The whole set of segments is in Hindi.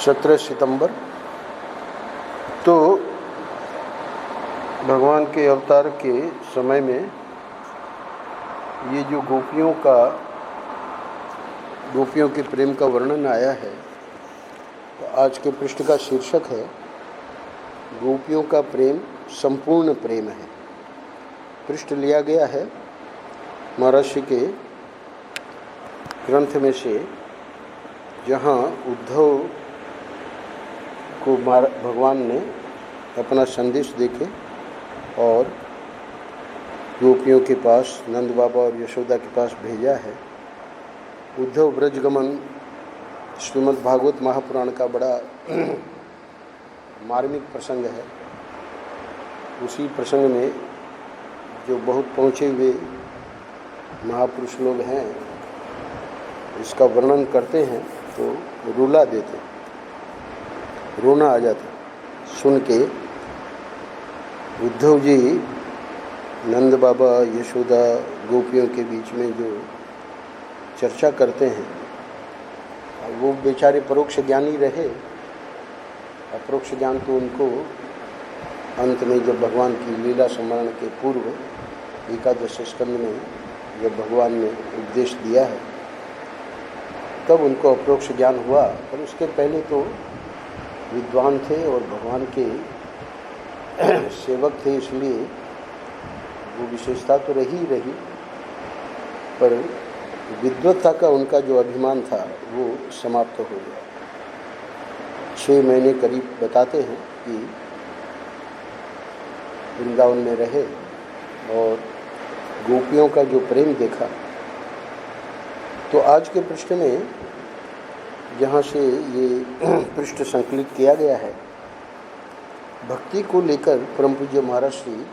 17 सितंबर। तो भगवान के अवतार के समय में ये जो गोपियों के प्रेम का वर्णन आया है, तो आज के पृष्ठ का शीर्षक है गोपियों का प्रेम संपूर्ण प्रेम है। पृष्ठ लिया गया है महर्षि के ग्रंथ में से, जहाँ उद्धव को भगवान ने अपना संदेश देके और गोपियों के पास, नंद बाबा और यशोदा के पास भेजा है। उद्धव ब्रजगमन श्रीमद् भागवत महापुराण का बड़ा मार्मिक प्रसंग है। उसी प्रसंग में जो बहुत पहुँचे हुए महापुरुष लोग हैं, इसका वर्णन करते हैं तो रुला देते, रोना आ जाता सुन के। उद्धव जी नंद बाबा, यशोदा, गोपियों के बीच में जो चर्चा करते हैं, वो बेचारे परोक्ष ज्ञानी रहे। अपरोक्ष ज्ञान तो उनको अंत में, जब भगवान की लीला स्मरण के पूर्व 11 स्कंद में जब भगवान ने उपदेश दिया है, तब उनको अपरोक्ष ज्ञान हुआ। पर उसके पहले तो विद्वान थे और भगवान के सेवक थे, इसलिए वो विशेषता तो रही, पर विद्वत्ता का उनका जो अभिमान था वो समाप्त हो गया। 6 महीने करीब बताते हैं कि वृंदावन में रहे और गोपियों का जो प्रेम देखा। तो आज के पृष्ठ में जहाँ से ये पृष्ठ संकलित किया गया है, भक्ति को लेकर परम पूज्य महाराज श्री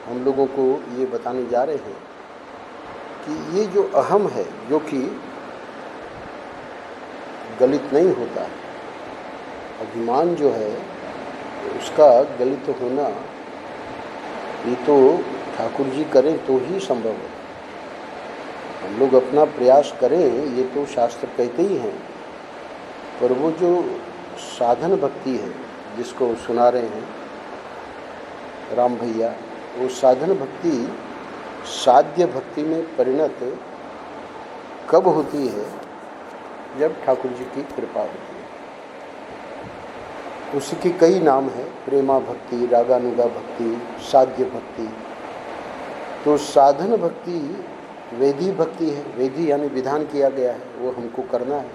हम लोगों को ये बताने जा रहे हैं कि ये जो अहम है, जो कि गलित नहीं होता, अभिमान जो है उसका गलित होना, ये तो ठाकुर जी करें तो ही संभव है। हम लोग अपना प्रयास करें, ये तो शास्त्र कहते ही हैं, पर वो जो साधन भक्ति है जिसको सुना रहे हैं राम भैया, वो साधन भक्ति साध्य भक्ति में परिणत कब होती है? जब ठाकुर जी की कृपा होती है। उसकी कई नाम है, प्रेमा भक्ति, रागानुगा भक्ति, साध्य भक्ति। तो साधन भक्ति वेदी भक्ति है। वेदी यानी विधान किया गया है, वो हमको करना है।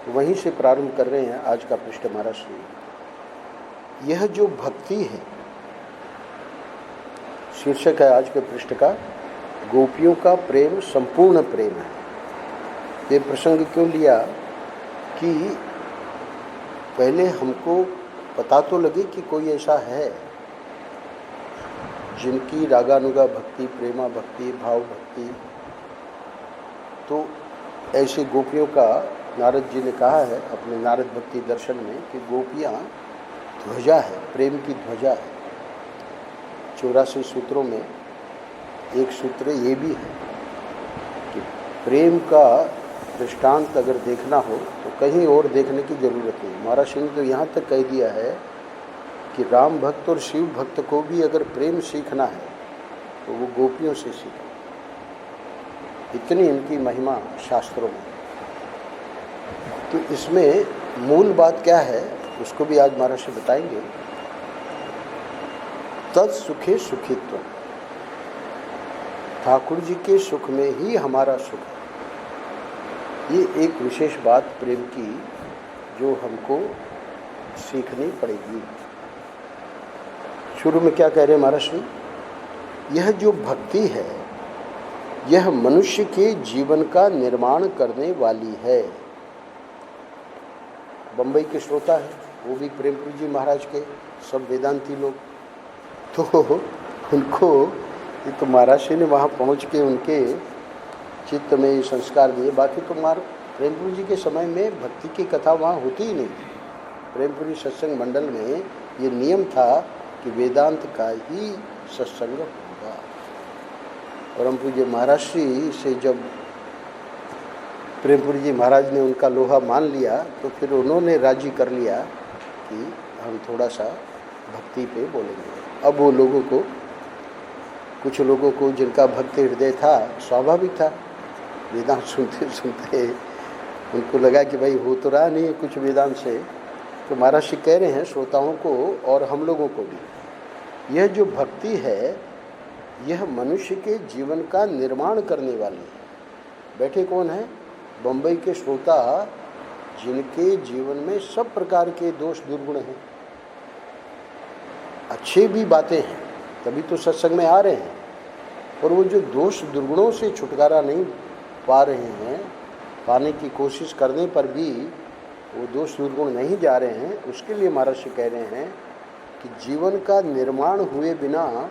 वहीं से प्रारंभ कर रहे हैं आज का पृष्ठ महाराज श्री। यह जो भक्ति है, शीर्षक है आज के पृष्ठ का, गोपियों का प्रेम संपूर्ण प्रेम है। ये प्रसंग क्यों लिया कि पहले हमको पता तो लगे कि कोई ऐसा है जिनकी रागानुगा भक्ति, प्रेमा भक्ति, भाव भक्ति। तो ऐसे गोपियों का नारद जी ने कहा है अपने नारद भक्ति दर्शन में कि गोपियाँ ध्वजा है, प्रेम की ध्वजा है। 84 सूत्रों में एक सूत्र ये भी है कि प्रेम का दृष्टांत अगर देखना हो तो कहीं और देखने की जरूरत नहीं। महाराज सिंह ने तो यहाँ तक कह दिया है कि राम भक्त और शिव भक्त को भी अगर प्रेम सीखना है तो वो गोपियों से सीखे। इतनी इनकी महिमा शास्त्रों में। तो इसमें मूल बात क्या है उसको भी आज महाराज से बताएंगे। तत्सुखे सुखित्व, ठाकुर जी के सुख में ही हमारा सुख है। ये एक विशेष बात प्रेम की जो हमको सीखनी पड़ेगी। शुरू में क्या कह रहे हैं महाराज श्री? यह जो भक्ति है, यह मनुष्य के जीवन का निर्माण करने वाली है। बम्बई के श्रोता है, वो भी प्रेमपुरी जी महाराज के सब वेदांती लोग। तो उनको ये तो महाराज श्री ने वहाँ पहुँच के उनके चित्त में ये संस्कार दिए। बाकी तो प्रेमपुरी जी के समय में भक्ति की कथा वहाँ होती ही नहीं थी। प्रेमपुरी सत्संग मंडल में ये नियम था कि वेदांत का ही सत्संग होगा। परम पूज्य महाराज श्री से जब प्रेमपुरी जी महाराज ने उनका लोहा मान लिया, तो फिर उन्होंने राजी कर लिया कि हम थोड़ा सा भक्ति पे बोलेंगे। अब वो लोगों को, कुछ लोगों को जिनका भक्ति हृदय था, स्वाभाविक था, वेदांत सुनते सुनते उनको लगा कि भाई हो तो रहा नहीं कुछ वेदांत से। तो महाराज जी कह रहे हैं श्रोताओं को और हम लोगों को भी, यह जो भक्ति है यह मनुष्य के जीवन का निर्माण करने वाली है। बैठे कौन है? बम्बई के श्रोता जिनके जीवन में सब प्रकार के दोष दुर्गुण हैं, अच्छे भी बातें हैं, तभी तो सत्संग में आ रहे हैं। और वो जो दोष दुर्गुणों से छुटकारा नहीं पा रहे हैं, पाने की कोशिश करने पर भी वो दोष दुर्गुण नहीं जा रहे हैं, उसके लिए महाराज जी कह रहे हैं कि जीवन का निर्माण हुए बिना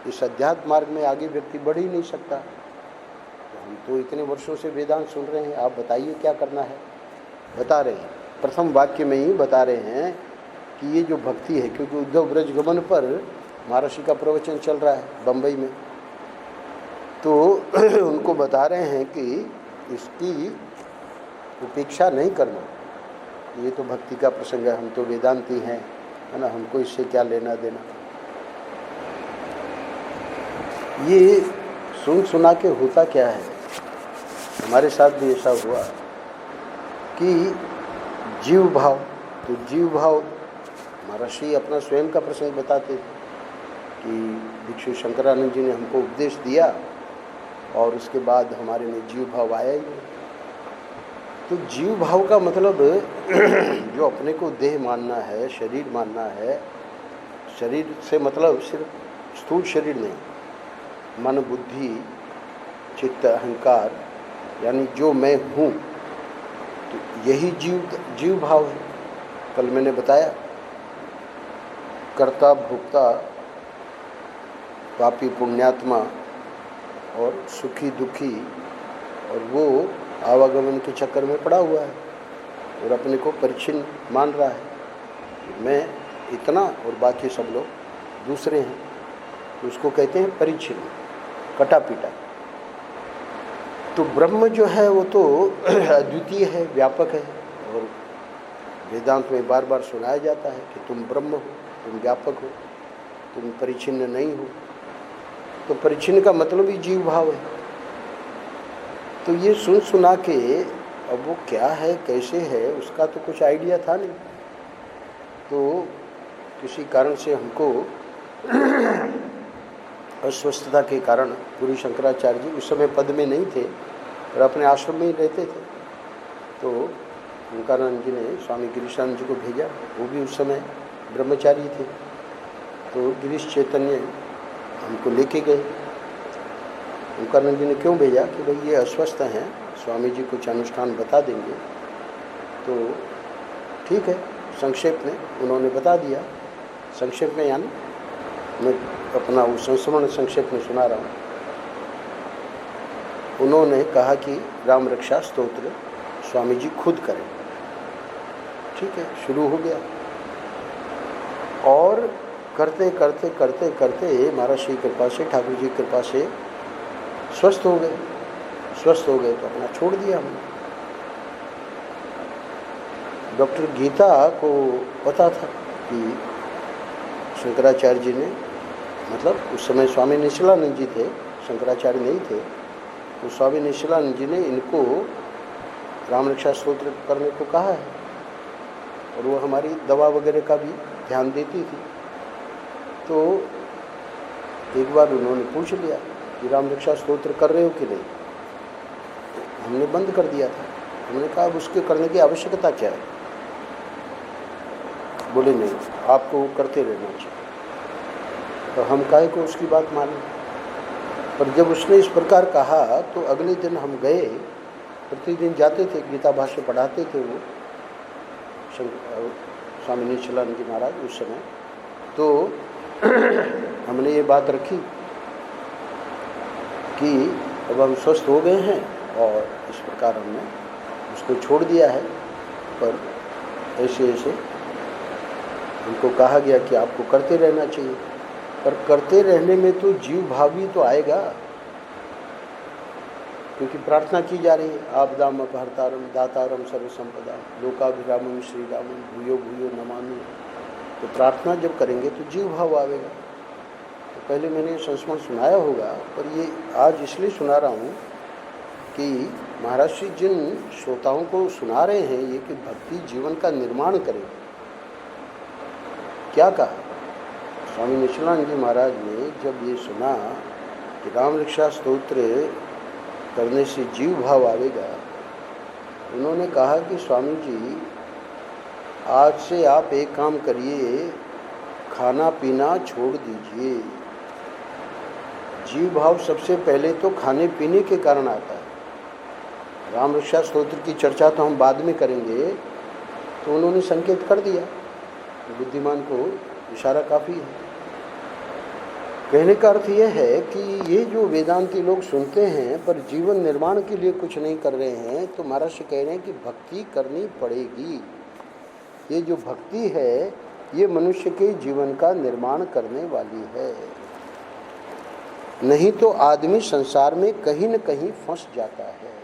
इस अध्यात्म मार्ग में आगे व्यक्ति बढ़ ही नहीं सकता। तो हम तो इतने वर्षों से वेदांत सुन रहे हैं, आप बताइए क्या करना है। बता रहे हैं, प्रथम वाक्य में ही बता रहे हैं कि ये जो भक्ति है, क्योंकि उद्धव ब्रजगमन पर महर्षि का प्रवचन चल रहा है बम्बई में, तो उनको बता रहे हैं कि इसकी उपेक्षा नहीं करना। ये तो भक्ति का प्रसंग है, हम तो वेदांती हैं, है ना, हमको इससे क्या लेना देना। ये सुन सुना के होता क्या है, हमारे साथ भी ऐसा हुआ कि जीव भाव, तो जीव भाव महर्षि अपना स्वयं का प्रसंग बताते थे कि भिक्षु शंकरानंद जी ने हमको उपदेश दिया और उसके बाद हमारे में जीव भाव आया ही नहीं। तो जीव भाव का मतलब जो अपने को देह मानना है, शरीर मानना है, शरीर से मतलब सिर्फ स्थूल शरीर नहीं, मन बुद्धि चित्त अहंकार, यानी जो मैं हूँ, तो यही जीव भाव है। कल मैंने बताया कर्ता भोक्ता, पापी पुण्यात्मा और सुखी दुखी, और वो आवागमन के चक्कर में पड़ा हुआ है और अपने को परिच्छिन्न मान रहा है, मैं इतना और बाकी सब लोग दूसरे हैं, तो उसको कहते हैं परिच्छिन्न, कटा पीटा। तो ब्रह्म जो है वो तो अद्वितीय है, व्यापक है, और वेदांत में बार बार सुनाया जाता है कि तुम ब्रह्म हो, तुम व्यापक हो, तुम परिच्छिन्न नहीं हो। तो परिच्छिन्न का मतलब ही जीव भाव है। तो ये सुन सुना के अब वो क्या है कैसे है उसका तो कुछ आइडिया था नहीं। तो किसी कारण से हमको अस्वस्थता के कारण पूरी शंकराचार्य जी उस समय पद में नहीं थे और अपने आश्रम में ही रहते थे, तो ओंकारानंद जी ने स्वामी गिरीशानंद जी को भेजा, वो भी उस समय ब्रह्मचारी थे। तो गिरीश चैतन्य हमको लेके गए। ओंकारानंद जी ने क्यों भेजा कि भाई ये अस्वस्थ हैं, स्वामी जी कुछ अनुष्ठान बता देंगे। तो ठीक है, संक्षेप में उन्होंने बता दिया। संक्षेप में यानी मैं अपना वो संस्मरण संक्षेप में सुना रहा हूँ। उन्होंने कहा कि राम रक्षा स्तोत्र स्वामी जी खुद करें। ठीक है, शुरू हो गया और करते करते करते करते महाराज श्री कृपा से, ठाकुर जी की कृपा से स्वस्थ हो गए। स्वस्थ हो गए तो अपना छोड़ दिया हमने। डॉक्टर गीता को पता था कि शंकराचार्य जी ने, मतलब उस समय स्वामी निश्चलानंद जी थे, शंकराचार्य नहीं थे, तो स्वामी निश्चलानंद जी ने इनको राम रक्षा स्तोत्र करने को कहा है और वो हमारी दवा वगैरह का भी ध्यान देती थी। तो एक बार उन्होंने पूछ लिया कि राम रक्षा स्तोत्र कर रहे हो कि नहीं। हमने बंद कर दिया था। हमने कहा अब उसके करने की आवश्यकता क्या है। बोले नहीं, आपको वो करते रहना चाहिए। तो हम काहे को उसकी बात माने। पर जब उसने इस प्रकार कहा तो अगले दिन हम गए, प्रतिदिन जाते थे, गीता भाष्य पढ़ाते थे वो स्वामी निश्चलानंद जी महाराज उस समय। तो हमने ये बात रखी कि अब हम स्वस्थ हो गए हैं और इस प्रकार हमने उसको छोड़ दिया है, पर ऐसे ऐसे उनको कहा गया कि आपको करते रहना चाहिए। पर करते रहने में तो जीव भाव भी तो आएगा। क्योंकि प्रार्थना की जा रही है, आपदाम अपहर्तारम दातारम सर्वसंपदा लोकाभिरामम श्रीरामम भूयो भूयो नमामि। तो प्रार्थना जब करेंगे तो जीव भाव आवेगा। तो पहले मैंने संस्मरण सुनाया होगा, पर ये आज इसलिए सुना रहा हूँ कि महाराज श्री जिन श्रोताओं को सुना रहे हैं ये कि भक्ति जीवन का निर्माण करें। क्या कहा स्वामी निशिलानंद जी महाराज ने जब ये सुना कि राम रक्षा स्तोत्र करने से जीव भाव आवेगा, उन्होंने कहा कि स्वामी जी आज से आप एक काम करिए, खाना पीना छोड़ दीजिए। जीव भाव सबसे पहले तो खाने पीने के कारण आता है। राम रक्षा स्तोत्र की चर्चा तो हम बाद में करेंगे, तो उन्होंने संकेत कर दिया, बुद्धिमान को इशारा काफ़ी है। कहने का अर्थ यह है कि ये जो वेदांती लोग सुनते हैं पर जीवन निर्माण के लिए कुछ नहीं कर रहे हैं, तो महाराज से कह रहे हैं कि भक्ति करनी पड़ेगी। ये जो भक्ति है ये मनुष्य के जीवन का निर्माण करने वाली है, नहीं तो आदमी संसार में कहीं न कहीं फंस जाता है।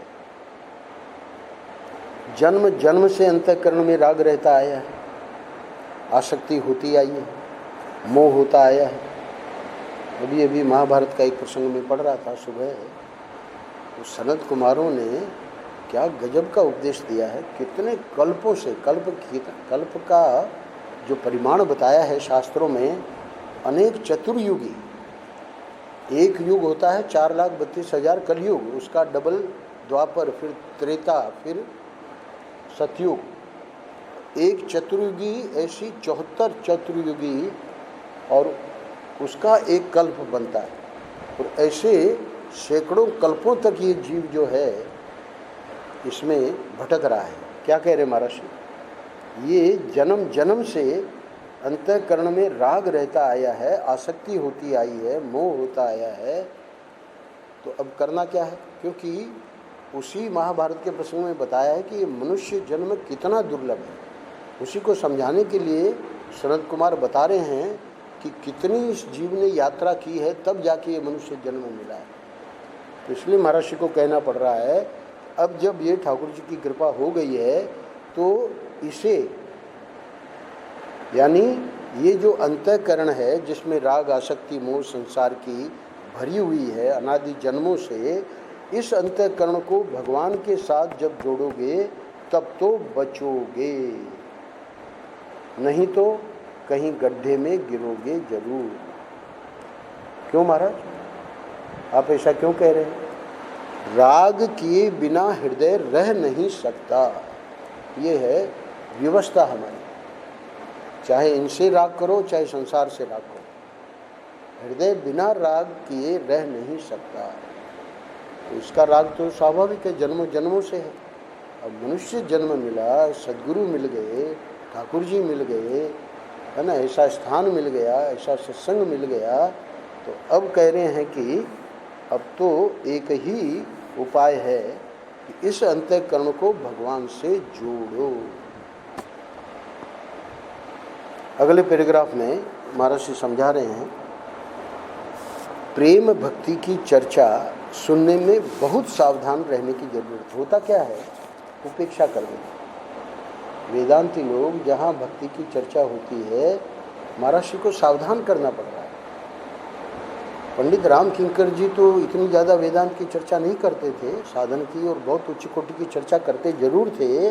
जन्म जन्म से अंतःकरण में राग रहता आया है, आसक्ति होती आई है, मोह होता आया है। अभी अभी महाभारत का एक प्रसंग में पढ़ रहा था सुबह, तो सनत कुमारों ने क्या गजब का उपदेश दिया है। कितने कल्पों से कल्प का जो परिमाण बताया है शास्त्रों में, अनेक चतुर्युगी, एक युग होता है 4,32,000 कलयुग, उसका डबल द्वापर, फिर त्रेता, फिर सतयुग। एक चतुर्युगी ऐसी 74 चतुर्युगी और उसका एक कल्प बनता है। और ऐसे सैकड़ों कल्पों तक ये जीव जो है इसमें भटक रहा है। क्या कह रहे महाराज, ये जन्म जन्म से अंतःकरण में राग रहता आया है, आसक्ति होती आई है, मोह होता आया है। तो अब करना क्या है, क्योंकि उसी महाभारत के प्रसंग में बताया है कि ये मनुष्य जन्म कितना दुर्लभ है। उसी को समझाने के लिए सनत कुमार बता रहे हैं कि कितनी इस जीव ने यात्रा की है, तब जाके ये मनुष्य जन्म मिला है। तो इसलिए महाराज जी को कहना पड़ रहा है, अब जब ये ठाकुर जी की कृपा हो गई है तो इसे, यानी ये जो अंतःकरण है जिसमें राग आसक्ति मोह संसार की भरी हुई है अनादि जन्मों से, इस अंतःकरण को भगवान के साथ जब जोड़ोगे तब तो बचोगे, नहीं तो कहीं गड्ढे में गिरोगे जरूर। क्यों महाराज, आप ऐसा क्यों कह रहे हैं? राग किए बिना हृदय रह नहीं सकता, ये है व्यवस्था हमारी। चाहे इनसे राग करो चाहे संसार से राग करो, हृदय बिना राग किए रह नहीं सकता। तो इसका राग तो स्वाभाविक है, जन्मों जन्मों से है। अब मनुष्य जन्म मिला, सद्गुरु मिल गए, ठाकुर जी मिल गए, है ना, ऐसा स्थान मिल गया, ऐसा सत्संग मिल गया, तो अब कह रहे हैं कि अब तो एक ही उपाय है कि इस अंतःकरण को भगवान से जोड़ो। अगले पैराग्राफ में महाराज जी समझा रहे हैं, प्रेम भक्ति की चर्चा सुनने में बहुत सावधान रहने की जरूरत। होता क्या है, उपेक्षा कर देते। वेदांती लोग जहाँ भक्ति की चर्चा होती है, महाराज जी को सावधान करना पड़ रहा है। पंडित राम किंकर जी तो इतनी ज़्यादा वेदांत की चर्चा नहीं करते थे, साधन की और बहुत उच्च कोटि की चर्चा करते जरूर थे,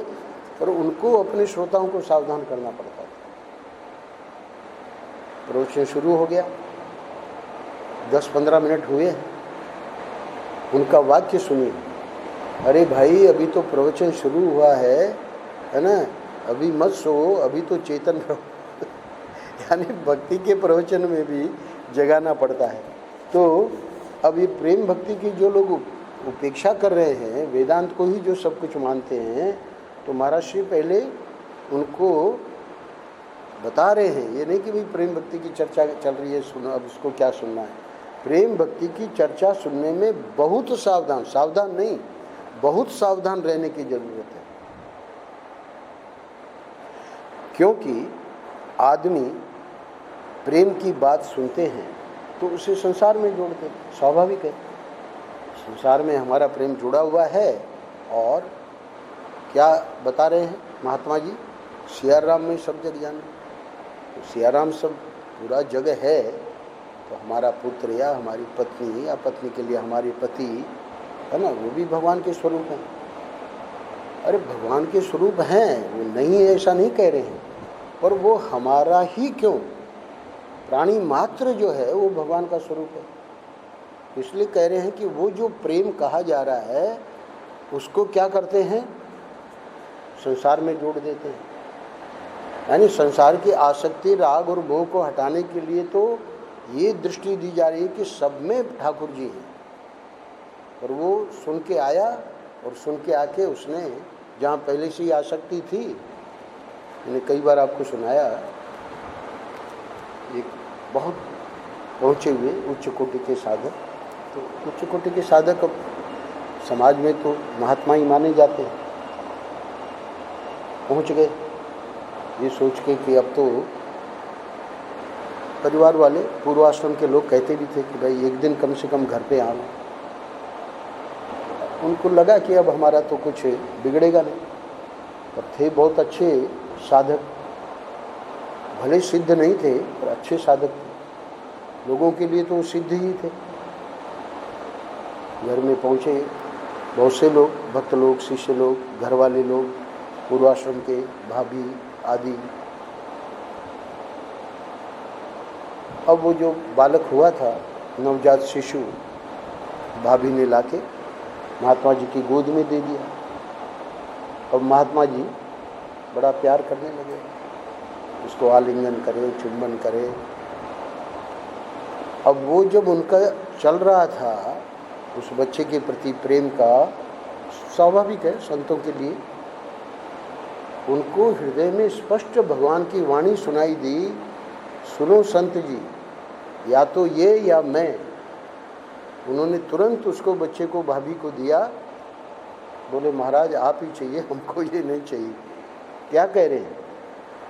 पर उनको अपने श्रोताओं को सावधान करना पड़ता था। प्रवचन शुरू हो गया, 10-15 मिनट हुए, उनका वाक्य सुनिए। अरे भाई, अभी तो प्रवचन शुरू हुआ है ना, अभी मत सो, अभी तो चेतन रहो। यानी भक्ति के प्रवचन में भी जगाना पड़ता है। तो अब ये प्रेम भक्ति की जो लोग उपेक्षा कर रहे हैं, वेदांत को ही जो सब कुछ मानते हैं, तो महाराज श्री पहले उनको बता रहे हैं, ये नहीं कि भाई प्रेम भक्ति की चर्चा चल रही है, सुनो, अब इसको क्या सुनना है। प्रेम भक्ति की चर्चा सुनने में बहुत सावधान, सावधान नहीं, बहुत सावधान रहने की जरूरत है। क्योंकि आदमी प्रेम की बात सुनते हैं तो उसे संसार में जोड़ते हैं, स्वाभाविक है। संसार में हमारा प्रेम जुड़ा हुआ है। और क्या बता रहे हैं महात्मा जी, सियाराम राम में सब जग जाना। तो सियाराम राम सब पूरा जग है, तो हमारा पुत्र या हमारी पत्नी या पत्नी के लिए हमारे पति है ना, वो भी भगवान के स्वरूप हैं। अरे भगवान के स्वरूप हैं, वो नहीं है ऐसा नहीं कह रहे हैं, पर वो हमारा ही क्यों, प्राणी मात्र जो है वो भगवान का स्वरूप है। इसलिए कह रहे हैं कि वो जो प्रेम कहा जा रहा है उसको क्या करते हैं, संसार में जोड़ देते हैं। यानी संसार की आसक्ति, राग और मोह को हटाने के लिए तो ये दृष्टि दी जा रही है कि सब में ठाकुर जी हैं। और वो सुन के आया, और सुन के आके उसने जहाँ पहले से ही आसक्ति थी, मैंने कई बार आपको सुनाया, एक बहुत पहुँचे हुए उच्च कोटि के साधक, तो उच्च कोटि के साधक अब समाज में तो महात्मा ही माने जाते हैं, पहुँच गए ये सोच के कि अब तो परिवार वाले पूर्वाश्रम के लोग कहते भी थे कि भाई एक दिन कम से कम घर पे आना। उनको लगा कि अब हमारा तो कुछ बिगड़ेगा नहीं। पर थे बहुत अच्छे साधक, भले सिद्ध नहीं थे पर अच्छे साधक थे, लोगों के लिए तो सिद्ध ही थे। घर में पहुँचे बहुत से लोग, भक्त लोग, शिष्य लोग, घर वाले लोग, पूर्वाश्रम के भाभी आदि। अब वो जो बालक हुआ था, नवजात शिशु, भाभी ने लाके महात्मा जी की गोद में दे दिया। अब महात्मा जी बड़ा प्यार करने लगे, उसको आलिंगन करे, चुंबन करे। अब वो जब उनका चल रहा था उस बच्चे के प्रति प्रेम का, स्वाभाविक है संतों के लिए, उनको हृदय में स्पष्ट भगवान की वाणी सुनाई दी, सुनो संत जी, या तो ये या मैं। उन्होंने तुरंत उसको, बच्चे को, भाभी को दिया। बोले महाराज आप ही चाहिए, हमको ये नहीं चाहिए। क्या कह रहे हैं?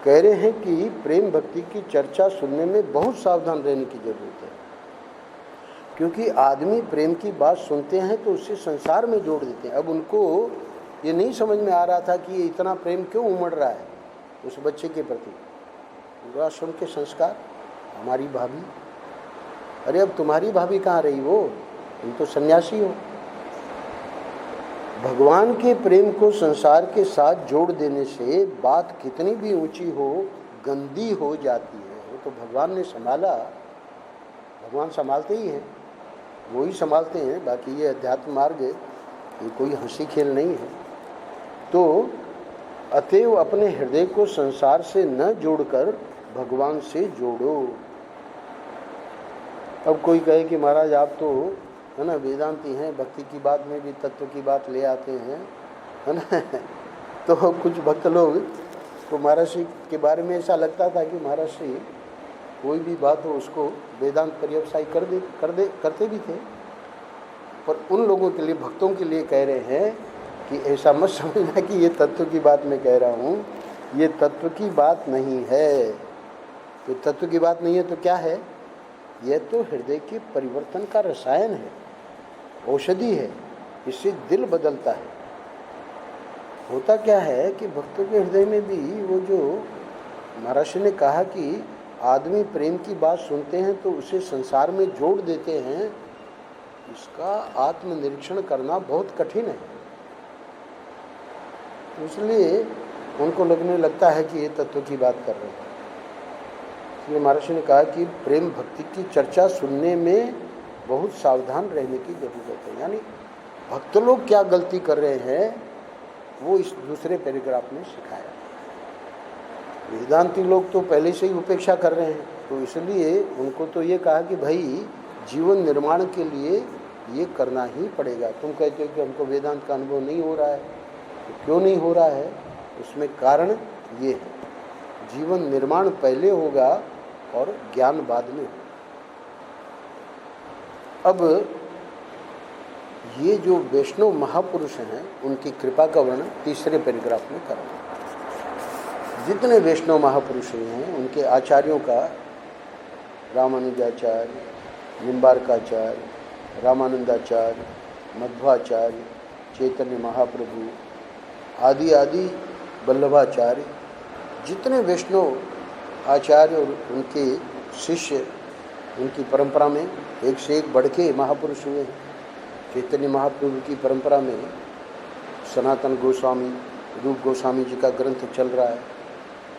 कह रहे हैं कि प्रेम भक्ति की चर्चा सुनने में बहुत सावधान रहने की जरूरत है, क्योंकि आदमी प्रेम की बात सुनते हैं तो उससे संसार में जोड़ देते हैं। अब उनको ये नहीं समझ में आ रहा था कि ये इतना प्रेम क्यों उमड़ रहा है उस बच्चे के प्रति। पूर्वाश्रम के संस्कार, हमारी भाभी, अरे अब तुम्हारी भाभी कहाँ रही, वो तुम तो सन्यासी हो। भगवान के प्रेम को संसार के साथ जोड़ देने से बात कितनी भी ऊंची हो, गंदी हो जाती है। वो तो भगवान ने संभाला, भगवान संभालते ही हैं, वो ही संभालते हैं। बाकी ये अध्यात्म मार्ग ये कोई हंसी खेल नहीं है। तो अतएव अपने हृदय को संसार से न जोड़कर भगवान से जोड़ो। अब कोई कहे कि महाराज आप तो है ना वेदांती हैं, भक्ति की बात में भी तत्व की बात ले आते हैं, है ना। तो कुछ भक्त लोग तो महर्षि के बारे में ऐसा लगता था कि महर्षि कोई भी बात हो उसको वेदांत पर्यवसाय करते भी थे। पर उन लोगों के लिए, भक्तों के लिए कह रहे हैं कि ऐसा मत समझना कि ये तत्व की बात मैं कह रहा हूँ, ये तत्व की बात नहीं है। तो तत्व की बात नहीं है तो क्या है? यह तो हृदय के परिवर्तन का रसायन है, औषधि है, इससे दिल बदलता है। होता क्या है कि भक्तों के हृदय में भी वो जो महर्षि ने कहा कि आदमी प्रेम की बात सुनते हैं तो उसे संसार में जोड़ देते हैं, इसका आत्मनिरीक्षण करना बहुत कठिन है। इसलिए उनको लगने लगता है कि ये तत्व की बात कर रहे हैं। इसलिए महर्षि ने कहा कि प्रेम भक्ति की चर्चा सुनने में बहुत सावधान रहने की जरूरत है। यानी भक्त लोग क्या गलती कर रहे हैं वो इस दूसरे पैराग्राफ में सिखाया। वेदांती लोग तो पहले से ही उपेक्षा कर रहे हैं, तो इसलिए उनको तो ये कहा कि भाई जीवन निर्माण के लिए ये करना ही पड़ेगा। तुम कहते हो कि हमको वेदांत का अनुभव नहीं हो रहा है, तो क्यों नहीं हो रहा है? उसमें कारण ये है, जीवन निर्माण पहले होगा और ज्ञान बाद में। अब ये जो वैष्णव महापुरुष हैं उनकी कृपा का वर्णन तीसरे पैराग्राफ में करें। जितने वैष्णव महापुरुष हैं उनके आचार्यों का, रामानुजाचार्य, निम्बारकाचार्य, रामानंदाचार्य, मध्वाचार्य, चैतन्य महाप्रभु आदि आदि वल्लभाचार्य, जितने वैष्णव आचार्य और उनके शिष्य उनकी परंपरा में एक से एक बढ़ के महापुरुष हुए हैं। चैतन्य महाप्रभु की परंपरा में सनातन गोस्वामी, रूप गोस्वामी जी का ग्रंथ चल रहा है,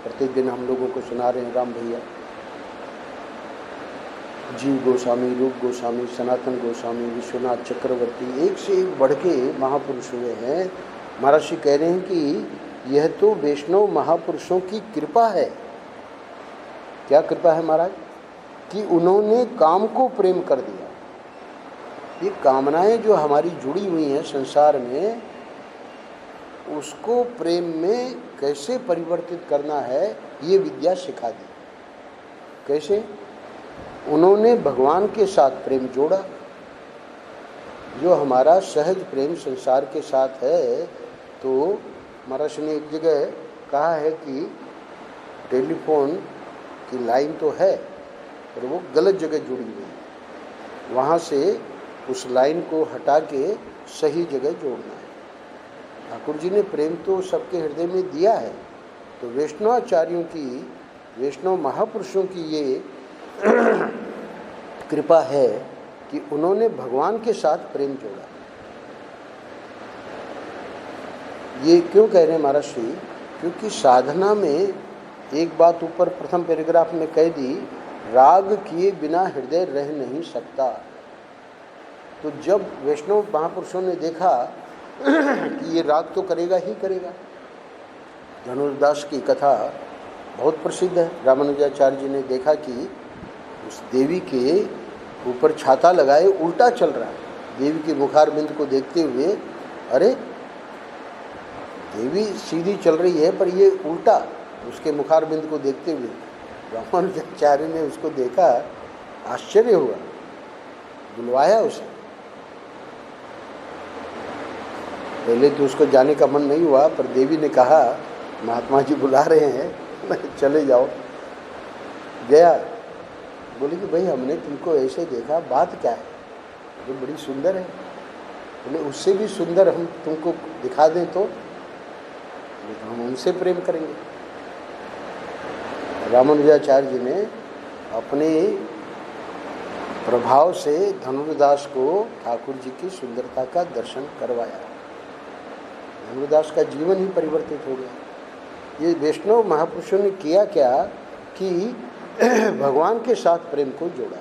प्रत्येक दिन हम लोगों को सुना रहे हैं राम भैया। जीव गोस्वामी, रूप गोस्वामी, सनातन गोस्वामी, विश्वनाथ चक्रवर्ती, एक से एक बढ़ के महापुरुष हुए हैं। महाराज जी कह रहे हैं कि यह तो वैष्णव महापुरुषों की कृपा है। क्या कृपा है महाराज? कि उन्होंने काम को प्रेम कर दिया। ये कामनाएं जो हमारी जुड़ी हुई हैं संसार में, उसको प्रेम में कैसे परिवर्तित करना है, ये विद्या सिखा दी। कैसे? उन्होंने भगवान के साथ प्रेम जोड़ा। जो हमारा सहज प्रेम संसार के साथ है, तो महाराज ने एक जगह कहा है कि टेलीफोन की लाइन तो है पर वो गलत जगह जुड़ी हुई है, वहाँ से उस लाइन को हटा के सही जगह जोड़ना है। ठाकुर जी ने प्रेम तो सबके हृदय में दिया है, तो वैष्णवाचार्यों की, वैष्णव महापुरुषों की ये कृपा है कि उन्होंने भगवान के साथ प्रेम जोड़ा। ये क्यों कह रहे हैं महाराज श्री? क्योंकि साधना में एक बात ऊपर प्रथम पैराग्राफ में कह दी, राग किए बिना हृदय रह नहीं सकता। तो जब वैष्णव महापुरुषों ने देखा कि ये राग तो करेगा ही करेगा, धनुर्दास की कथा बहुत प्रसिद्ध है। रामानुजाचार्य जी ने देखा कि उस देवी के ऊपर छाता लगाए उल्टा चल रहा है। देवी के मुखारबिंद को देखते हुए, अरे देवी सीधी चल रही है पर ये उल्टा, उसके मुखारबिंद को देखते हुए रामानुजाचार्य ने उसको देखा, आश्चर्य हुआ, बुलवाया उसे। पहले तो उसको जाने का मन नहीं हुआ, पर देवी ने कहा महात्मा जी बुला रहे हैं चले जाओ। गया, बोले कि भाई हमने तुमको ऐसे देखा, बात क्या है? जो बड़ी सुंदर है। बोले उससे भी सुंदर हम तुमको दिखा दें तो हम उनसे प्रेम करेंगे। रामानुजाचार्य जी ने अपने प्रभाव से धनुर्दास को ठाकुर जी की सुंदरता का दर्शन करवाया। धनुर्दास का जीवन ही परिवर्तित हो गया। ये वैष्णव महापुरुषों ने किया क्या कि भगवान के साथ प्रेम को जोड़ा।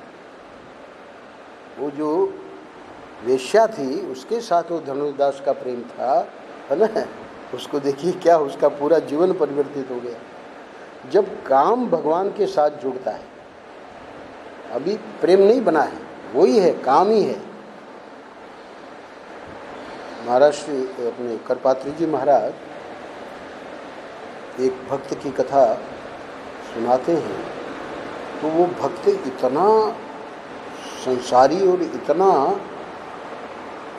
वो जो वेश्या थी उसके साथ वो धनुर्दास का प्रेम था, है ना? उसको देखिए क्या उसका पूरा जीवन परिवर्तित हो गया। जब काम भगवान के साथ जुड़ता है, अभी प्रेम नहीं बना है, वही है, काम ही है। महाराज अपने करपात्री जी महाराज एक भक्त की कथा सुनाते हैं, तो वो भक्त इतना संसारी और इतना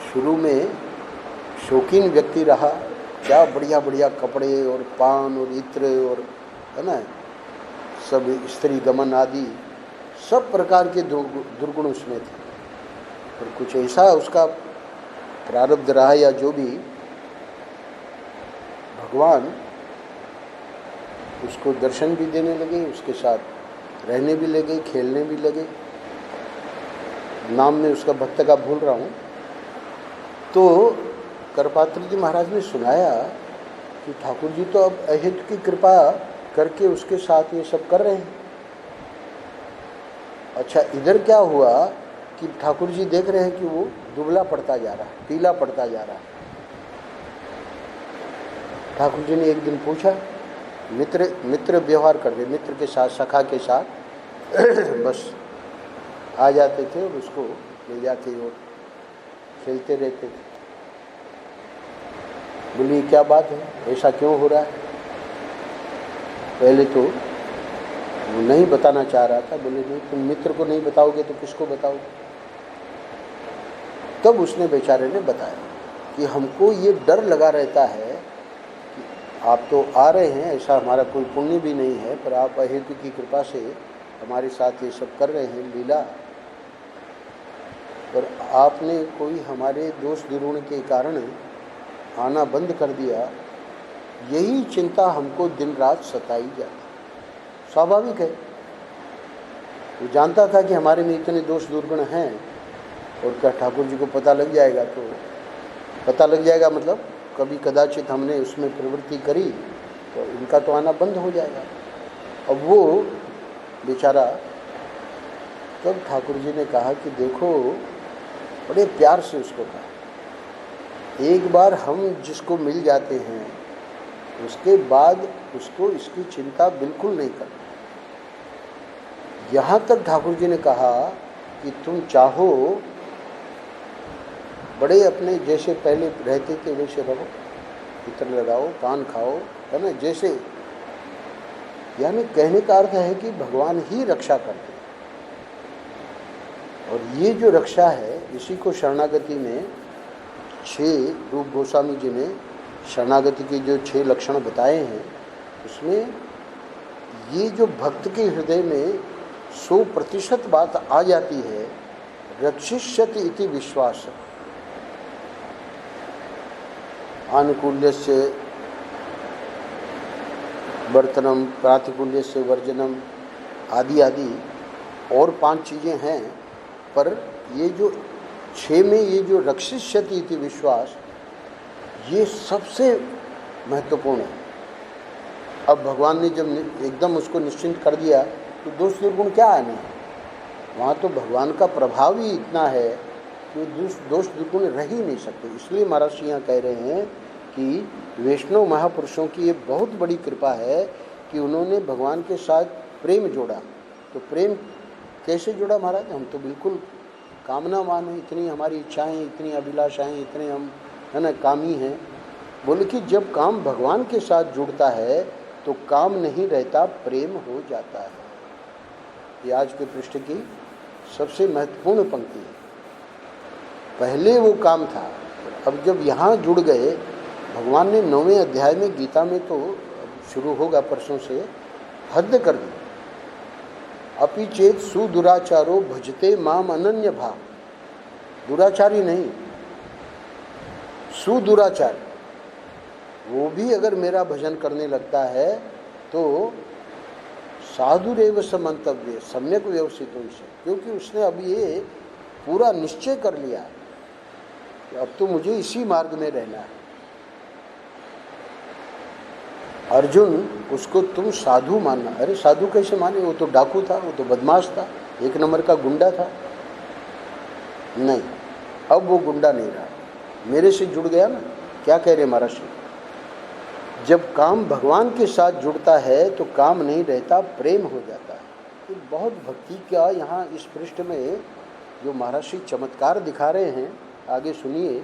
शुरू में शौकीन व्यक्ति रहा, क्या बढ़िया बढ़िया कपड़े और पान और इत्र और, है ना, सब स्त्री गमन आदि सब प्रकार के दुर्गुण उसमें थे। पर कुछ ऐसा उसका प्रारब्ध रहा या जो भी, भगवान उसको दर्शन भी देने लगे, उसके साथ रहने भी लगे, खेलने भी लगे। नाम में उसका भक्त का भूल रहा हूँ। तो करपात्री जी महाराज ने सुनाया कि ठाकुर जी तो अब अहित की कृपा करके उसके साथ ये सब कर रहे हैं। अच्छा, इधर क्या हुआ कि ठाकुर जी देख रहे हैं कि वो दुबला पड़ता जा रहा है, पीला पड़ता जा रहा है। ठाकुर जी ने एक दिन पूछा, मित्र व्यवहार कर रहे, मित्र के साथ, सखा के साथ बस आ जाते थे और उसको ले जाके वो खेलते रहते थे। बोली क्या बात है, ऐसा क्यों हो रहा है? पहले तो वो नहीं बताना चाह रहा था। बोले नहीं, तुम मित्र को नहीं बताओगे तो किसको बताओगे? तब उसने बेचारे ने बताया कि हमको ये डर लगा रहता है कि आप तो आ रहे हैं, ऐसा हमारा कोई पुण्य भी नहीं है, पर आप अहेतु की कृपा से हमारे साथ ये सब कर रहे हैं लीला, और आपने कोई हमारे दोष दुरुण के कारण आना बंद कर दिया, यही चिंता हमको दिन रात सताई जाती। स्वाभाविक है, वो जानता था कि हमारे में इतने दोष दुर्गुण हैं, और क्या ठाकुर जी को पता लग जाएगा, तो पता लग जाएगा मतलब कभी कदाचित हमने उसमें प्रवृत्ति करी तो इनका तो आना बंद हो जाएगा। अब वो बेचारा, तब ठाकुर जी ने कहा कि देखो, बड़े प्यार से उसको कहा, एक बार हम जिसको मिल जाते हैं उसके बाद उसको इसकी चिंता बिल्कुल नहीं करनी। यहाँ तक ठाकुर जी ने कहा कि तुम चाहो बड़े अपने जैसे पहले रहते थे वैसे रहो, इत्र लगाओ, पान खाओ, है ना, जैसे, यानी कहने का अर्थ है कि भगवान ही रक्षा करते हैं। और ये जो रक्षा है, इसी को शरणागति में 6 रूप गोस्वामी जी ने शरणागति के जो 6 लक्षण बताए हैं, उसमें ये जो भक्त के हृदय में 100% बात आ जाती है, रक्षिष्यति इति विश्वास, आनुकूल्यस्य वर्तनम, प्रातिकूल्यस्य वर्जनम, आदि आदि और 5 चीज़ें हैं, पर ये जो 6 में ये जो रक्षिष्यति इति विश्वास, ये सबसे महत्वपूर्ण है। अब भगवान ने जब एकदम उसको निश्चिंत कर दिया तो दोष दुर्गुण क्या आने हैं, वहाँ तो भगवान का प्रभाव ही इतना है कि दोष दुर्गुण रह ही नहीं सकते। इसलिए महाराज यहाँ कह रहे हैं कि वैष्णव महापुरुषों की ये बहुत बड़ी कृपा है कि उन्होंने भगवान के साथ प्रेम जोड़ा। तो प्रेम कैसे जोड़ा महाराज? हम तो बिल्कुल कामनावान हैं, इतनी हमारी इच्छाएं, इतनी अभिलाषाएं, इतने हम, है ना, कामी हैं। बोले कि जब काम भगवान के साथ जुड़ता है तो काम नहीं रहता, प्रेम हो जाता है। ये आज के पृष्ठ की सबसे महत्वपूर्ण पंक्ति है। पहले वो काम था, अब जब यहाँ जुड़ गए, भगवान ने 9वें अध्याय में गीता में तो शुरू होगा परसों से, हद कर दी। अपि चेत सुदुराचारो भजते माम अनन्य भाव, दुराचारी नहीं, सुदुराचार, वो भी अगर मेरा भजन करने लगता है तो साधुरेव समंतव्य सम्यक व्यवस्थित से, क्योंकि उसने अब ये पूरा निश्चय कर लिया कि अब तो मुझे इसी मार्ग में रहना है। अर्जुन, उसको तुम साधु मानना। अरे साधु कैसे माने? वो तो डाकू था, वो तो बदमाश था, 1 नंबर का गुंडा था। नहीं, अब वो गुंडा नहीं रहा, मेरे से जुड़ गया ना। क्या कह रहे महाराज जी? जब काम भगवान के साथ जुड़ता है तो काम नहीं रहता, प्रेम हो जाता है। तो बहुत भक्ति का यहाँ इस पृष्ठ में जो महाराज जी चमत्कार दिखा रहे हैं, आगे सुनिए।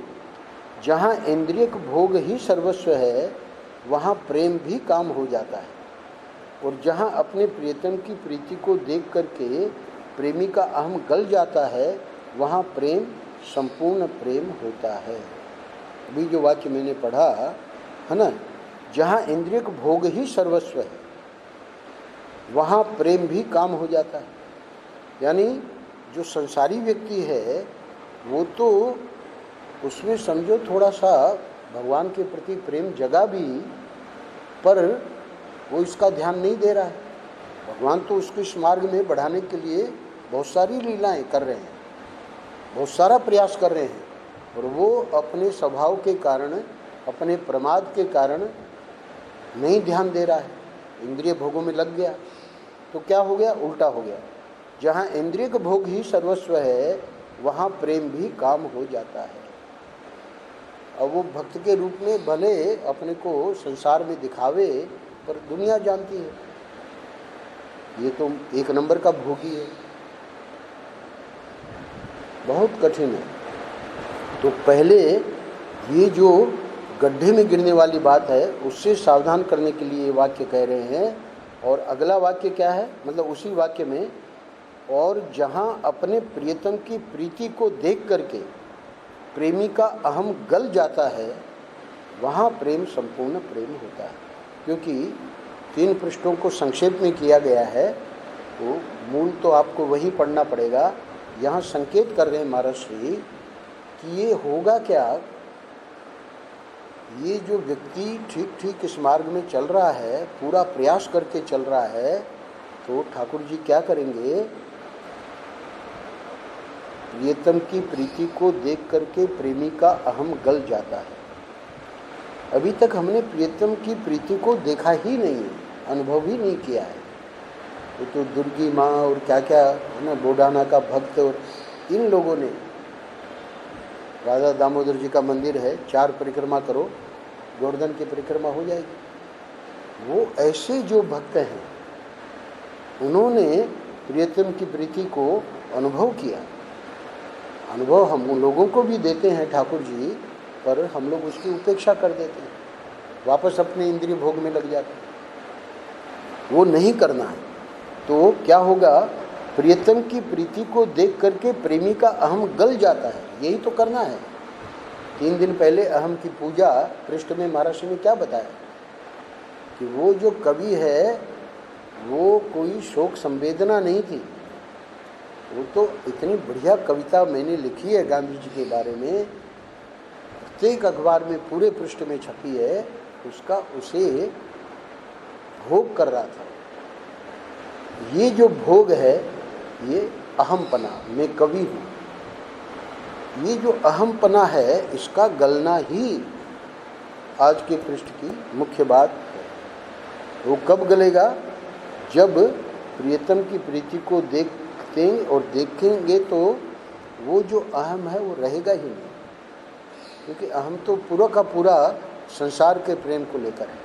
जहाँ इंद्रियक भोग ही सर्वस्व है, वहाँ प्रेम भी काम हो जाता है। और जहाँ अपने प्रियतम की प्रीति को देख करके प्रेमी का अहम गल जाता है, वहाँ प्रेम संपूर्ण प्रेम होता है। अभी जो वाक्य मैंने पढ़ा है ना, जहाँ इंद्रियक भोग ही सर्वस्व है, वहाँ प्रेम भी काम हो जाता है। यानी जो संसारी व्यक्ति है वो तो उसमें समझो थोड़ा सा भगवान के प्रति प्रेम जगा भी, पर वो इसका ध्यान नहीं दे रहा है। भगवान तो उसको इस मार्ग में बढ़ाने के लिए बहुत सारी लीलाएं कर रहे हैं, बहुत सारा प्रयास कर रहे हैं, और वो अपने स्वभाव के कारण, अपने प्रमाद के कारण नहीं ध्यान दे रहा है, इंद्रिय भोगों में लग गया। तो क्या हो गया? उल्टा हो गया। जहाँ इंद्रिय का भोग ही सर्वस्व है, वहाँ प्रेम भी काम हो जाता है। और वो भक्त के रूप में भले अपने को संसार में दिखावे, पर दुनिया जानती है ये तो 1 नंबर का भोगी है। बहुत कठिन है। तो पहले ये जो गड्ढे में गिरने वाली बात है, उससे सावधान करने के लिए ये वाक्य कह रहे हैं। और अगला वाक्य क्या है? मतलब उसी वाक्य में, और जहाँ अपने प्रियतम की प्रीति को देख करके प्रेमी का अहम गल जाता है, वहाँ प्रेम संपूर्ण प्रेम होता है। क्योंकि 3 पृष्ठों को संक्षेप में किया गया है, तो मूल तो आपको वही पढ़ना पड़ेगा। यहाँ संकेत कर रहे हैं महाराज श्री कि ये होगा क्या, ये जो व्यक्ति ठीक ठीक इस मार्ग में चल रहा है, पूरा प्रयास करके चल रहा है, तो ठाकुर जी क्या करेंगे, प्रियतम की प्रीति को देख करके प्रेमी का अहम गल जाता है। अभी तक हमने प्रियतम की प्रीति को देखा ही नहीं है, अनुभव ही नहीं किया है। वो तो दुर्गी माँ और क्या क्या है ना, बोडाना का भक्त और इन लोगों ने, राधा दामोदर जी का मंदिर है, 4 परिक्रमा करो, गोवर्धन की परिक्रमा हो जाएगी। वो ऐसे जो भक्त हैं उन्होंने प्रियतम की प्रीति को अनुभव किया। अनुभव हम उन लोगों को भी देते हैं ठाकुर जी, पर हम लोग उसकी उपेक्षा कर देते हैं, वापस अपने इंद्रिय भोग में लग जाते हैं। वो नहीं करना है। तो क्या होगा, प्रियतम की प्रीति को देख करके प्रेमी का अहम गल जाता है, यही तो करना है। 3 दिन पहले अहम की पूजा पृष्ठ में महाराज ने क्या बताया कि वो जो कवि है वो कोई शोक संवेदना नहीं थी, वो तो इतनी बढ़िया कविता मैंने लिखी है गांधी जी के बारे में, प्रत्येक अखबार में पूरे पृष्ठ में छपी है, उसका उसे भोग कर रहा था। ये जो भोग है ये अहमपना, मैं कवि हूँ, ये जो अहमपना है इसका गलना ही आज के पृष्ठ की मुख्य बात है। वो कब गलेगा, जब प्रियतम की प्रीति को देखते और देखेंगे तो वो जो अहम है वो रहेगा ही नहीं, क्योंकि अहम तो पूरा का पूरा संसार के प्रेम को लेकर है।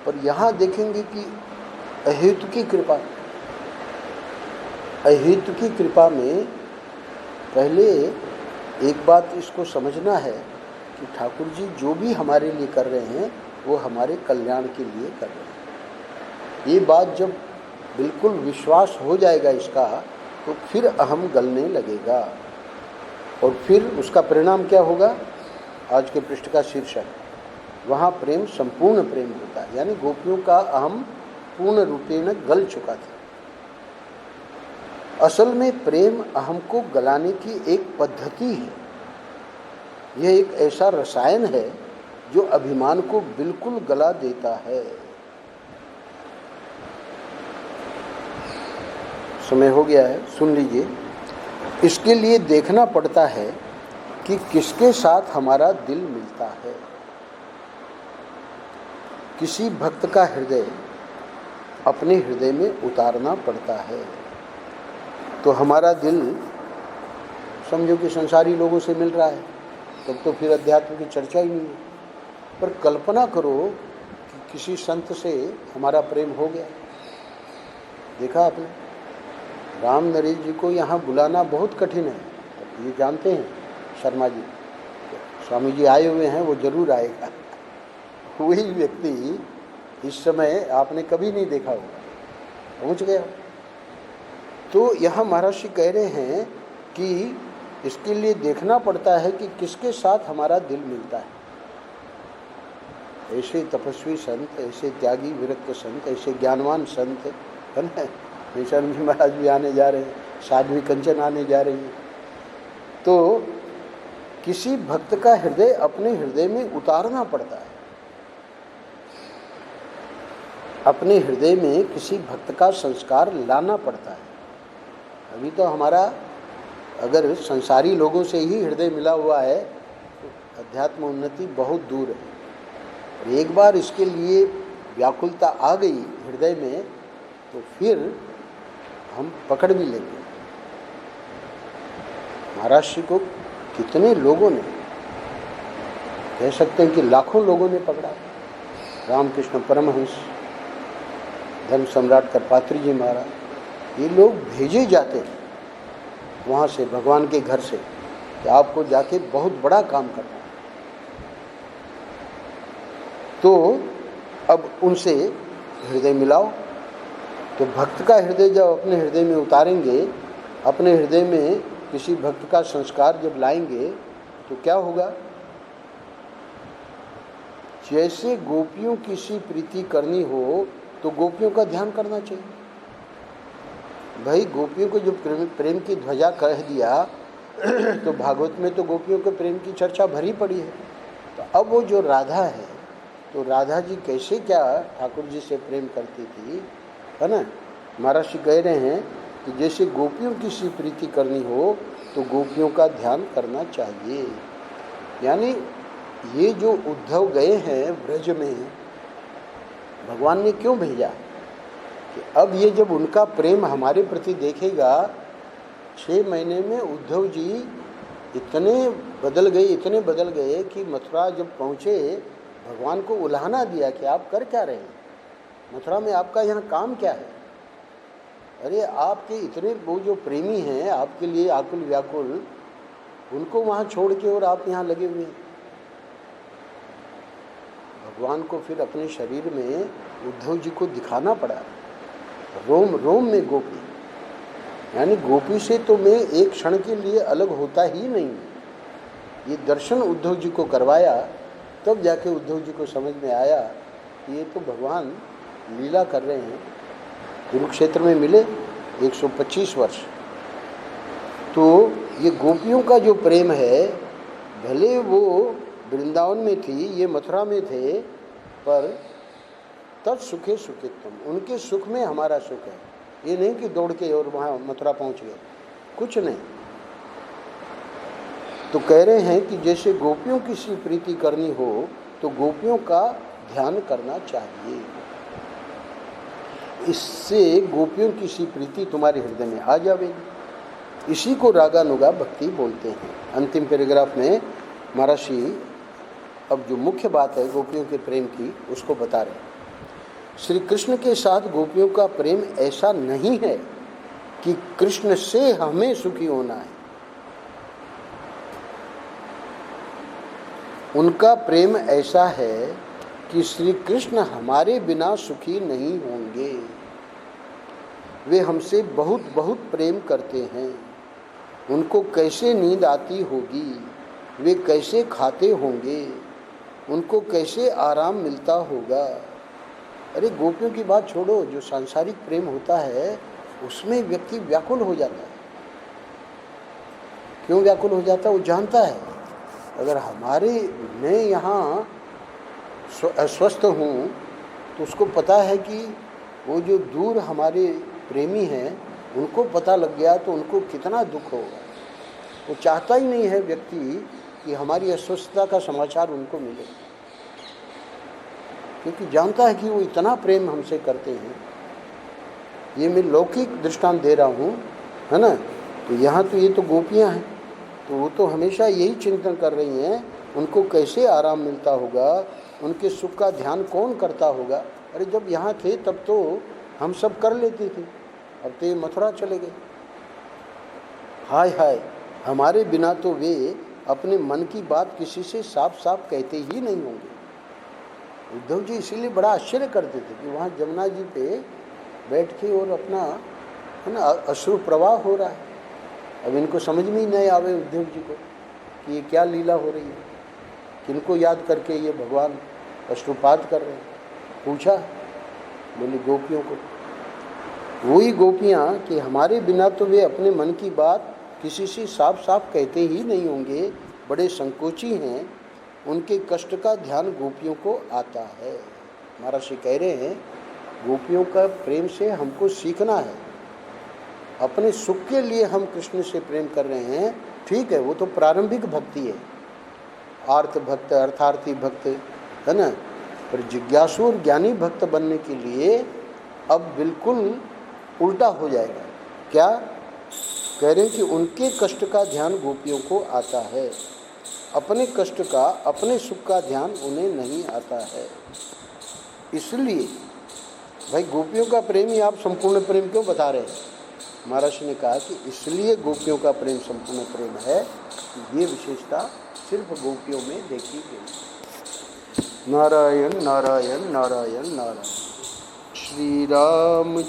पर यहाँ देखेंगे कि अहेतु की कृपा, अहेतु की कृपा में पहले एक बात इसको समझना है कि ठाकुर जी जो भी हमारे लिए कर रहे हैं वो हमारे कल्याण के लिए कर रहे हैं। ये बात जब बिल्कुल विश्वास हो जाएगा इसका, तो फिर अहम गलने लगेगा, और फिर उसका परिणाम क्या होगा, आज के पृष्ठ का शीर्षक, वहाँ प्रेम संपूर्ण प्रेम होता है, यानी गोपियों का अहम पूर्ण रूपेण गल चुका था। असल में प्रेम अहम को गलाने की एक पद्धति है, यह एक ऐसा रसायन है जो अभिमान को बिल्कुल गला देता है। समय हो गया है, सुन लीजिए। इसके लिए देखना पड़ता है कि किसके साथ हमारा दिल मिलता है। किसी भक्त का हृदय अपने हृदय में उतारना पड़ता है, तो हमारा दिल समझो कि संसारी लोगों से मिल रहा है, तब तो फिर अध्यात्म की चर्चा ही नहीं है। पर कल्पना करो कि किसी संत से हमारा प्रेम हो गया। देखा आपने, राम नरेश जी को यहाँ बुलाना बहुत कठिन है, ये जानते हैं शर्मा जी, स्वामी जी आए हुए हैं, वो जरूर आएगा। वही व्यक्ति इस समय आपने कभी नहीं देखा होगा, पहुँच गया। तो यहाँ महाराज जी कह रहे हैं कि इसके लिए देखना पड़ता है कि किसके साथ हमारा दिल मिलता है। ऐसे तपस्वी संत, ऐसे त्यागी विरक्त संत, ऐसे ज्ञानवान संत है ना, निशान जी महाराज भी आने जा रहे हैं, साध्वी कंचन आने जा रही हैं। तो किसी भक्त का हृदय अपने हृदय में उतारना पड़ता है, अपने हृदय में किसी भक्त का संस्कार लाना पड़ता है। अभी तो हमारा अगर संसारी लोगों से ही हृदय मिला हुआ है तो अध्यात्म उन्नति बहुत दूर है। एक बार इसके लिए व्याकुलता आ गई हृदय में तो फिर हम पकड़ भी लेंगे। महाराज जी को कितने लोगों ने, कह सकते हैं कि लाखों लोगों ने पकड़ा। रामकृष्ण परमहंस, धर्म सम्राट करपात्री जी महाराज, ये लोग भेजे जाते हैं वहाँ से, भगवान के घर से, कि आपको जाके बहुत बड़ा काम करना है। तो अब उनसे हृदय मिलाओ। तो भक्त का हृदय जब अपने हृदय में उतारेंगे, अपने हृदय में किसी भक्त का संस्कार जब लाएंगे तो क्या होगा, जैसे गोपियों की सी प्रीति करनी हो तो गोपियों का ध्यान करना चाहिए। भाई गोपियों को जो प्रेम की ध्वजा कह दिया तो भागवत में तो गोपियों के प्रेम की चर्चा भरी पड़ी है। तो अब वो जो राधा है, तो राधा जी कैसे क्या ठाकुर जी से प्रेम करती थी, है ना। महाराज जी कह रहे हैं कि जैसे गोपियों की सी प्रीति करनी हो तो गोपियों का ध्यान करना चाहिए। यानी ये जो उद्धव गए हैं ब्रज में, भगवान ने क्यों भेजा कि अब ये जब उनका प्रेम हमारे प्रति देखेगा, 6 महीने में उद्धव जी इतने बदल गए कि मथुरा जब पहुँचे भगवान को उलाहना दिया कि आप कर क्या रहे हैं मथुरा में, आपका यहाँ काम क्या है। अरे आपके इतने वो जो प्रेमी हैं आपके लिए आकुल व्याकुल, उनको वहाँ छोड़ के और आप यहाँ लगे हुए हैं। भगवान को फिर अपने शरीर में उद्धव जी को दिखाना पड़ा, रोम रोम में गोपी। यानी गोपी से तो मैं एक क्षण के लिए अलग होता ही नहीं। ये दर्शन उद्धव जी को करवाया, तब जाके उद्धव जी को समझ में आया कि ये तो भगवान लीला कर रहे हैं। कुरुक्षेत्र में मिले 125 वर्ष। तो ये गोपियों का जो प्रेम है, भले वो वृंदावन में थी, ये मथुरा में थे, पर तत्सुखे सुखित्वम, उनके सुख में हमारा सुख है। ये नहीं कि दौड़ के और वहाँ मथुरा पहुँच गए, कुछ नहीं। तो कह रहे हैं कि जैसे गोपियों की सी प्रीति करनी हो तो गोपियों का ध्यान करना चाहिए, इससे गोपियों की सी प्रीति तुम्हारे हृदय में आ जाएगी। इसी को रागानुगा भक्ति बोलते हैं। अंतिम पैराग्राफ में महर्षि अब जो मुख्य बात है गोपियों के प्रेम की उसको बता रहे हैं। श्री कृष्ण के साथ गोपियों का प्रेम ऐसा नहीं है कि कृष्ण से हमें सुखी होना है, उनका प्रेम ऐसा है कि श्री कृष्ण हमारे बिना सुखी नहीं होंगे। वे हमसे बहुत बहुत प्रेम करते हैं। उनको कैसे नींद आती होगी, वे कैसे खाते होंगे, उनको कैसे आराम मिलता होगा। अरे गोपियों की बात छोड़ो, जो सांसारिक प्रेम होता है उसमें व्यक्ति व्याकुल हो जाता है। क्यों व्याकुल हो जाता है? वो जानता है अगर मैं यहाँ अस्वस्थ हूँ तो उसको पता है कि वो जो दूर हमारे प्रेमी हैं उनको पता लग गया तो उनको कितना दुख होगा। वो चाहता ही नहीं है व्यक्ति कि हमारी अस्वस्थता का समाचार उनको मिले, क्योंकि जानता है कि वो इतना प्रेम हमसे करते हैं। ये मैं लौकिक दृष्टांत दे रहा हूँ, है ना। तो यहाँ तो ये तो गोपियाँ हैं, तो वो तो हमेशा यही चिंतन कर रही हैं उनको कैसे आराम मिलता होगा, उनके सुख का ध्यान कौन करता होगा। अरे जब यहाँ थे तब तो हम सब कर लेते थे, अब तो ये मथुरा चले गए। हाय हाय, हमारे बिना तो वे अपने मन की बात किसी से साफ साफ कहते ही नहीं होंगे। उद्धव जी इसीलिए बड़ा आश्चर्य करते थे कि वहाँ जमुना जी पे बैठ के और अपना, है ना, अश्रु प्रवाह हो रहा है। अब इनको समझ में ही नहीं आवे उद्धव जी को कि ये क्या लीला हो रही है, किनको याद करके ये भगवान अश्रुपात कर रहे हैं। पूछा, बोली गोपियों को। वही गोपियाँ कि हमारे बिना तो वे अपने मन की बात किसी से साफ साफ कहते ही नहीं होंगे, बड़े संकोची हैं, उनके कष्ट का ध्यान गोपियों को आता है। महर्षि कह रहे हैं गोपियों का प्रेम से हमको सीखना है। अपने सुख के लिए हम कृष्ण से प्रेम कर रहे हैं, ठीक है, वो तो प्रारंभिक भक्ति है, आर्त भक्त, अर्थार्थी भक्त, है ना। पर जिज्ञासु और ज्ञानी भक्त बनने के लिए अब बिल्कुल उल्टा हो जाएगा। क्या कह रहे हैं कि उनके कष्ट का ध्यान गोपियों को आता है, अपने कष्ट का, अपने सुख का ध्यान उन्हें नहीं आता है। इसलिए भाई गोपियों का प्रेम ही आप संपूर्ण प्रेम क्यों बता रहे हैं? महर्षि ने कहा कि इसलिए गोपियों का प्रेम संपूर्ण प्रेम है, ये विशेषता सिर्फ गोपियों में देखी गई। नारायण नारायण नारायण नारायण। श्री राम